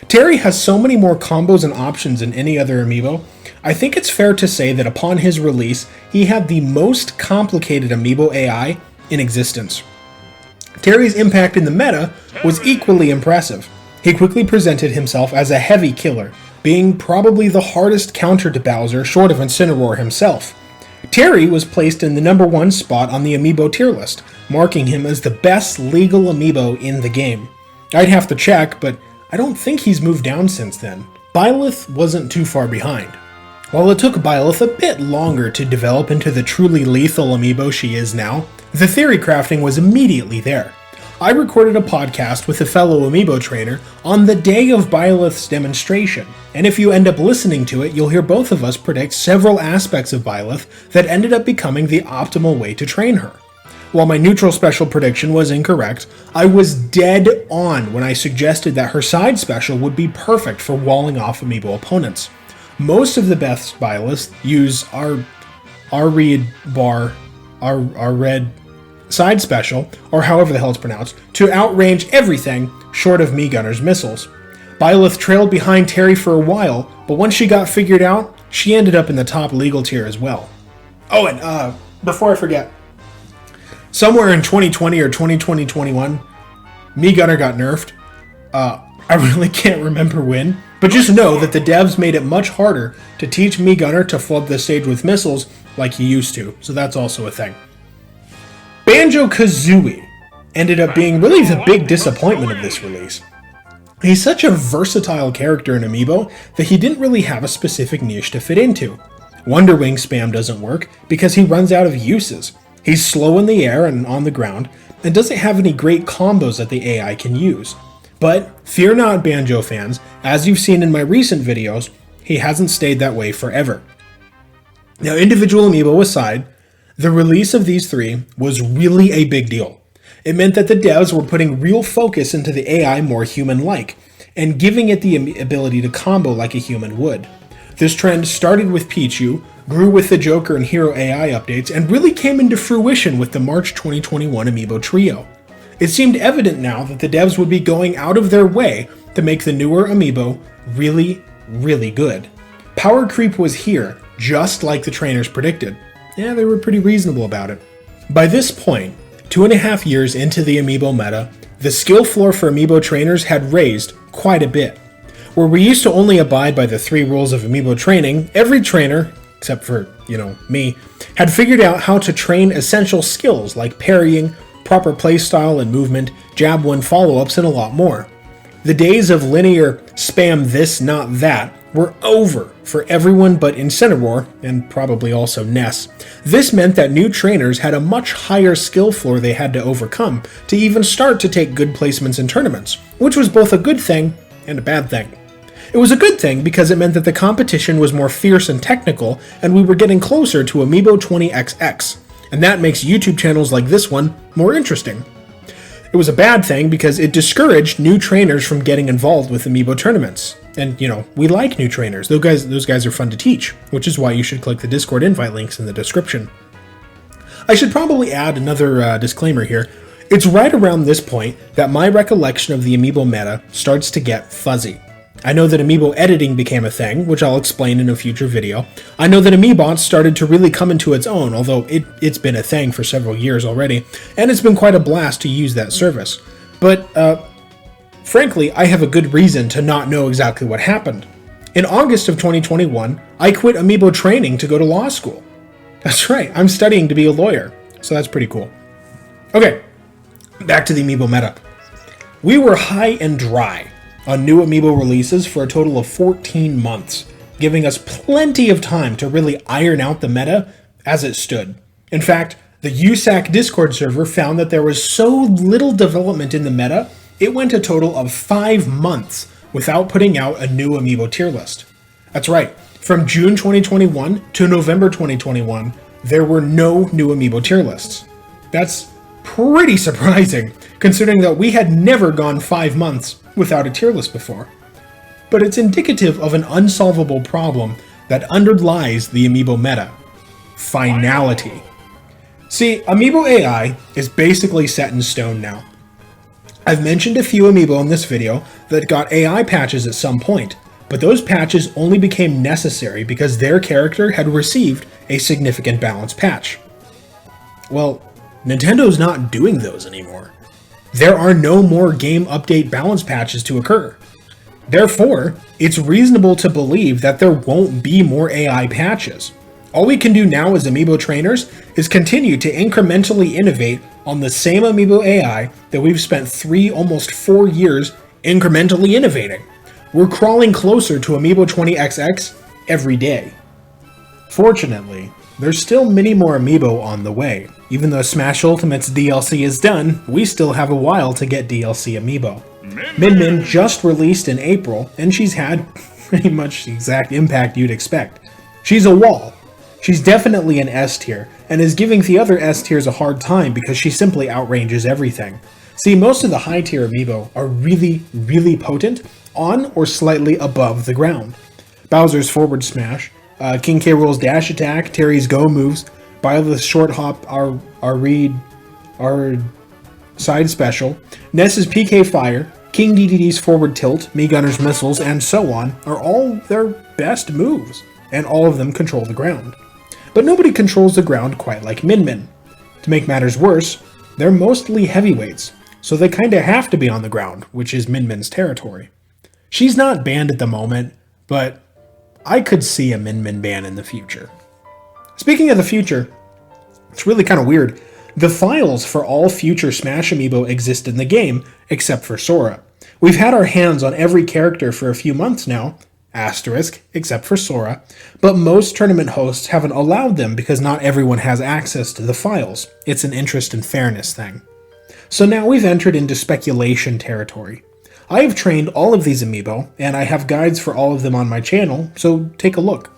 Terry has so many more combos and options than any other Amiibo. I think it's fair to say that upon his release, he had the most complicated Amiibo AI in existence. Terry's impact in the meta was equally impressive. He quickly presented himself as a heavy killer, being probably the hardest counter to Bowser short of Incineroar himself. Terry was placed in the number 1 spot on the Amiibo tier list, marking him as the best legal Amiibo in the game. I'd have to check, but I don't think he's moved down since then. Byleth wasn't too far behind. While it took Byleth a bit longer to develop into the truly lethal Amiibo she is now, the theory crafting was immediately there. I recorded a podcast with a fellow Amiibo trainer on the day of Byleth's demonstration, and if you end up listening to it, you'll hear both of us predict several aspects of Byleth that ended up becoming the optimal way to train her. While my neutral special prediction was incorrect, I was dead on when I suggested that her side special would be perfect for walling off Amiibo opponents. Most of the best Byleths use our red side special, or however the hell it's pronounced, to outrange everything short of Mii Gunner's missiles. Byleth trailed behind Terry for a while, but once she got figured out, she ended up in the top legal tier as well. Oh, and before I forget, somewhere in 2020 or 2021, Mii Gunner got nerfed. I really can't remember when, but just know that the devs made it much harder to teach Mii Gunner to flood the stage with missiles like he used to, so that's also a thing. Banjo-Kazooie ended up being really the big disappointment of this release. He's such a versatile character in Amiibo that he didn't really have a specific niche to fit into. Wonder Wing spam doesn't work because he runs out of uses. He's slow in the air and on the ground, and doesn't have any great combos that the AI can use. But fear not, Banjo fans, as you've seen in my recent videos, he hasn't stayed that way forever. Now, individual Amiibo aside, the release of these three was really a big deal. It meant that the devs were putting real focus into the AI more human-like, and giving it the ability to combo like a human would. This trend started with Pichu, grew with the Joker and Hero AI updates, and really came into fruition with the March 2021 Amiibo Trio. It seemed evident now that the devs would be going out of their way to make the newer Amiibo really, really good. Power creep was here, just like the trainers predicted. Yeah, they were pretty reasonable about it. By this point, 2.5 years into the Amiibo meta, the skill floor for Amiibo trainers had raised quite a bit. Where we used to only abide by the 3 rules of Amiibo training, every trainer, except for, me, had figured out how to train essential skills like parrying, proper playstyle and movement, jab 1 follow-ups, and a lot more. The days of linear spam this, not that, were over for everyone but Incineroar, and probably also Ness. This meant that new trainers had a much higher skill floor they had to overcome to even start to take good placements in tournaments, which was both a good thing and a bad thing. It was a good thing because it meant that the competition was more fierce and technical, and we were getting closer to Amiibo 20XX. And that makes YouTube channels like this one more interesting. It was a bad thing because it discouraged new trainers from getting involved with Amiibo tournaments. And, we like new trainers. Those guys are fun to teach, which is why you should click the Discord invite links in the description. I should probably add another disclaimer here. It's right around this point that my recollection of the Amiibo meta starts to get fuzzy. I know that Amiibo editing became a thing, which I'll explain in a future video. I know that Amiibots started to really come into its own, although it's been a thing for several years already, and it's been quite a blast to use that service. But, frankly, I have a good reason to not know exactly what happened. In August of 2021, I quit Amiibo training to go to law school. That's right, I'm studying to be a lawyer, so that's pretty cool. Okay, back to the Amiibo meta. We were high and dry on new Amiibo releases for a total of 14 months, giving us plenty of time to really iron out the meta as it stood. In fact, the USAC Discord server found that there was so little development in the meta, it went a total of 5 months without putting out a new Amiibo tier list. That's right, from June 2021 to November 2021, there were no new Amiibo tier lists. That's pretty surprising, considering that we had never gone 5 months without a tier list before. But it's indicative of an unsolvable problem that underlies the Amiibo meta: finality. See, Amiibo AI is basically set in stone now. I've mentioned a few Amiibo in this video that got AI patches at some point, but those patches only became necessary because their character had received a significant balance patch. Well, Nintendo's not doing those anymore. There are no more game update balance patches to occur. Therefore, it's reasonable to believe that there won't be more AI patches. All we can do now as Amiibo trainers is continue to incrementally innovate on the same Amiibo AI that we've spent 3, almost 4 years incrementally innovating. We're crawling closer to Amiibo 20XX every day. Fortunately, there's still many more Amiibo on the way. Even though Smash Ultimate's DLC is done, we still have a while to get DLC Amiibo. Min Min just released in April, and she's had pretty much the exact impact you'd expect. She's a wall. She's definitely an S tier, and is giving the other S tiers a hard time because she simply outranges everything. See, most of the high tier Amiibo are really, really potent on or slightly above the ground. Bowser's forward smash, King K. Rool's dash attack, Terry's go moves, Byleth's short hop, our side special, Ness's PK fire, King DDD's forward tilt, Mii Gunner's missiles, and so on are all their best moves, and all of them control the ground. But nobody controls the ground quite like Min Min. To make matters worse, they're mostly heavyweights, so they kinda have to be on the ground, which is Min Min's territory. She's not banned at the moment, but I could see a Min Min ban in the future. Speaking of the future, it's really kind of weird. The files for all future Smash Amiibo exist in the game, except for Sora. We've had our hands on every character for a few months now, asterisk, except for Sora, but most tournament hosts haven't allowed them because not everyone has access to the files. It's an interest and fairness thing. So now we've entered into speculation territory. I have trained all of these Amiibo, and I have guides for all of them on my channel, so take a look.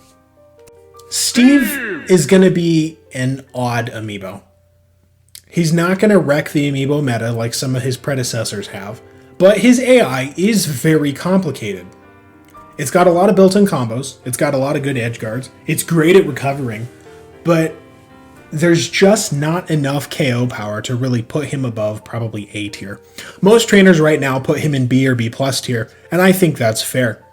Steve is going to be an odd Amiibo. He's not going to wreck the Amiibo meta like some of his predecessors have, but his AI is very complicated. It's got a lot of built-in combos, it's got a lot of good edge guards, it's great at recovering, but there's just not enough KO power to really put him above probably A tier. Most trainers right now put him in B or B plus tier, and I think that's fair.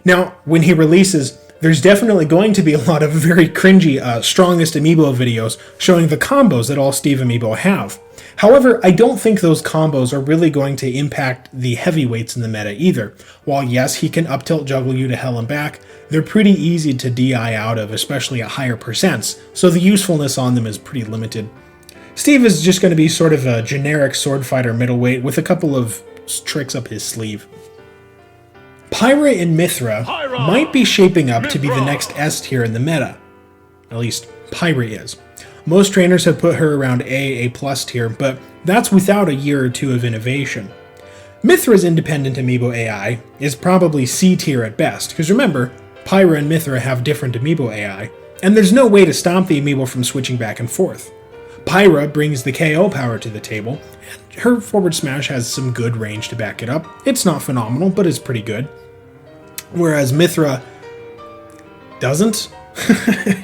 Now, when he releases, there's definitely going to be a lot of very cringy strongest Amiibo videos showing the combos that all Steve Amiibo have. However, I don't think those combos are really going to impact the heavyweights in the meta either. While yes, he can up tilt juggle you to hell and back, they're pretty easy to DI out of, especially at higher percents, so the usefulness on them is pretty limited. Steve is just going to be sort of a generic sword fighter middleweight with a couple of tricks up his sleeve. Pyra and Mythra might be shaping up to be the next S tier in the meta. At least, Pyra is. Most trainers have put her around A plus tier, but that's without a year or two of innovation. Mythra's independent Amiibo AI is probably C tier at best, because remember, Pyra and Mythra have different Amiibo AI, and there's no way to stop the Amiibo from switching back and forth. Pyra brings the KO power to the table, and her forward smash has some good range to back it up. It's not phenomenal, but it's pretty good. Whereas Mythra doesn't.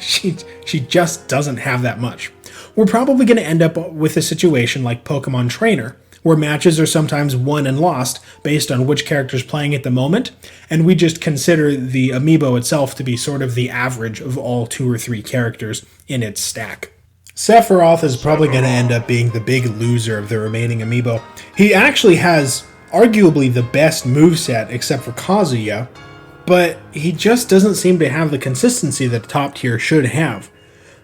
she just doesn't have that much. We're probably going to end up with a situation like Pokemon Trainer, where matches are sometimes won and lost based on which character's playing at the moment, and we just consider the Amiibo itself to be sort of the average of all 2 or 3 characters in its stack. Sephiroth is probably going to end up being the big loser of the remaining Amiibo. He actually has arguably the best moveset except for Kazuya, but he just doesn't seem to have the consistency that top tier should have.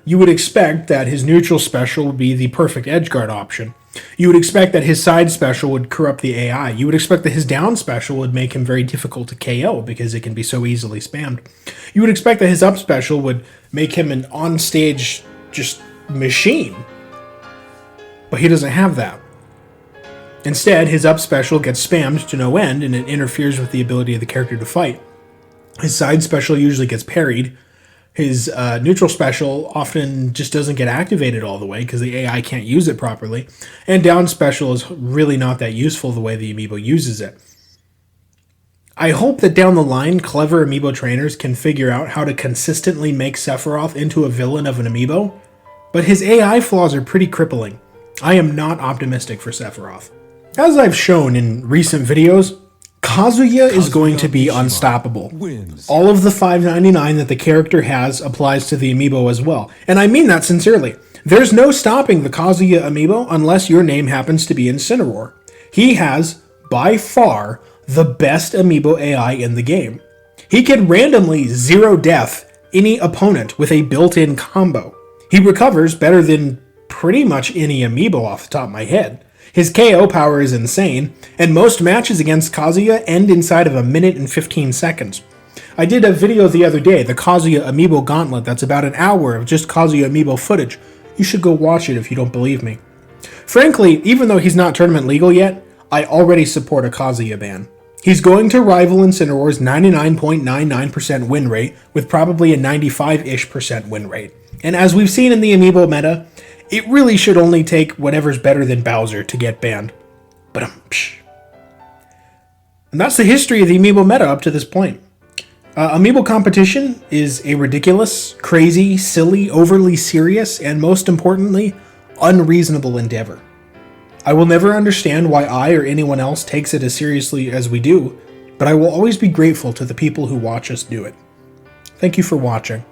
You would expect that his neutral special would be the perfect edgeguard option. You would expect that his side special would corrupt the AI. You would expect that his down special would make him very difficult to KO because it can be so easily spammed. You would expect that his up special would make him an on-stage just machine. But he doesn't have that. Instead, his up special gets spammed to no end and it interferes with the ability of the character to fight. His side special usually gets parried. His neutral special often just doesn't get activated all the way because the AI can't use it properly. And down special is really not that useful the way the Amiibo uses it. I hope that down the line, clever Amiibo trainers can figure out how to consistently make Sephiroth into a villain of an Amiibo, but his AI flaws are pretty crippling. I am not optimistic for Sephiroth. As I've shown in recent videos, Kazuya is going to be unstoppable. All of the $5.99 that the character has applies to the Amiibo as well, and I mean that sincerely. There's no stopping the Kazuya Amiibo unless your name happens to be Incineroar. He has, by far, the best Amiibo AI in the game. He can randomly zero death any opponent with a built-in combo. He recovers better than pretty much any Amiibo off the top of my head. His KO power is insane, and most matches against Kazuya end inside of 1 minute and 15 seconds. I did a video the other day, the Kazuya Amiibo Gauntlet, that's about an hour of just Kazuya Amiibo footage. You should go watch it if you don't believe me. Frankly, even though he's not tournament legal yet, I already support a Kazuya ban. He's going to rival Incineroar's 99.99% win rate with probably a 95-ish% win rate. And as we've seen in the Amiibo meta, it really should only take whatever's better than Bowser to get banned. But and that's the history of the Amiibo meta up to this point. Amiibo competition is a ridiculous, crazy, silly, overly serious, and most importantly, unreasonable endeavor. I will never understand why I or anyone else takes it as seriously as we do, but I will always be grateful to the people who watch us do it. Thank you for watching.